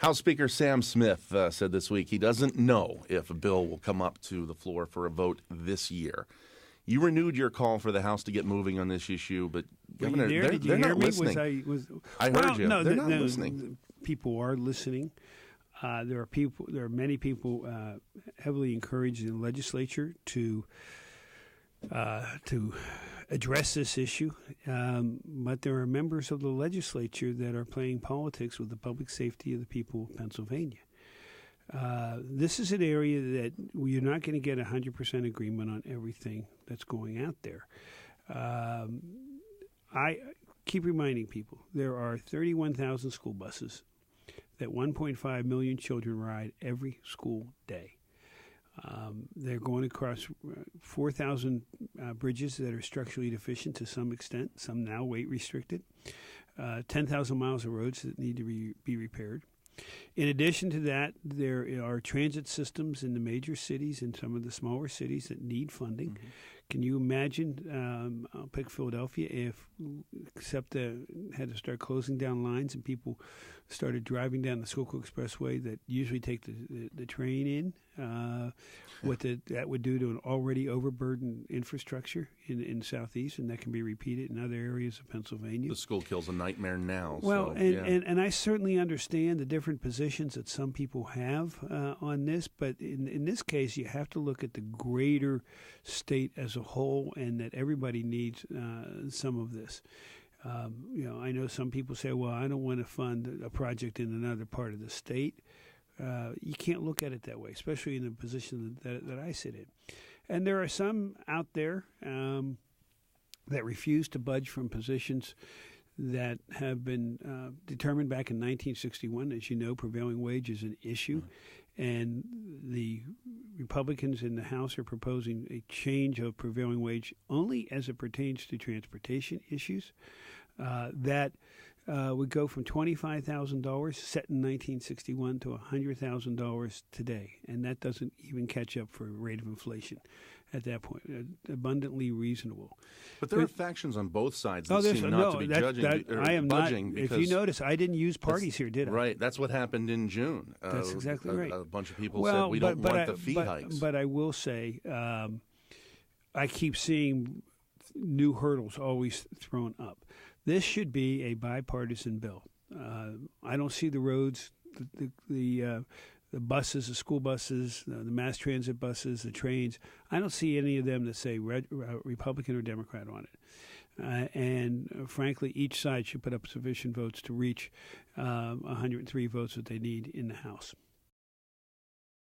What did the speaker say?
House Speaker Sam Smith said this week he doesn't know if a bill will come up to the floor for a vote this year. You renewed your call for the House to get moving on this issue, but Governor, they're not listening. I heard you. No, they're not listening. People are listening. There are many people heavily encouraged in the legislature to address this issue, but there are members of the legislature that are playing politics with the public safety of the people of Pennsylvania. This is an area that you're not going to get 100% agreement on everything that's going out there. I keep reminding people there are 31,000 school buses that 1.5 million children ride every school day. They're going across 4,000 bridges that are structurally deficient to some extent, some now weight restricted, 10,000 miles of roads that need to be repaired. In addition to that, there are transit systems in the major cities and some of the smaller cities that need funding. Mm-hmm. Can you imagine, I'll pick Philadelphia, if SEPTA had to start closing down lines and people started driving down the Schuylkill Expressway that usually take the train in, what that would do to an already overburdened infrastructure in the Southeast, and that can be repeated in other areas of Pennsylvania. The Schuylkill's a nightmare now. Well, and I certainly understand the different positions that some people have on this, but in this case, you have to look at the greater state as a whole, and that everybody needs some of this. I know some people say, well, I don't want to fund a project in another part of the state. You can't look at it that way, especially in the position that I sit in. And there are some out there that refuse to budge from positions that have been determined back in 1961. As you know, prevailing wage is an issue. And the Republicans in the House are proposing a change of prevailing wage only as it pertains to transportation issues. That would go from $25,000 set in 1961 to $100,000 today. And that doesn't even catch up for a rate of inflation at that point. Abundantly reasonable. But there are factions on both sides that seem not to be budging. If you notice, I didn't use parties here, did I? Right. That's what happened in June. That's exactly right. A bunch of people said we don't want the fee hikes. But I will say, I keep seeing new hurdles always thrown up. This should be a bipartisan bill. I don't see the roads, the buses, the school buses, the mass transit buses, the trains. I don't see any of them that say Republican or Democrat on it. And frankly, each side should put up sufficient votes to reach 103 votes that they need in the House.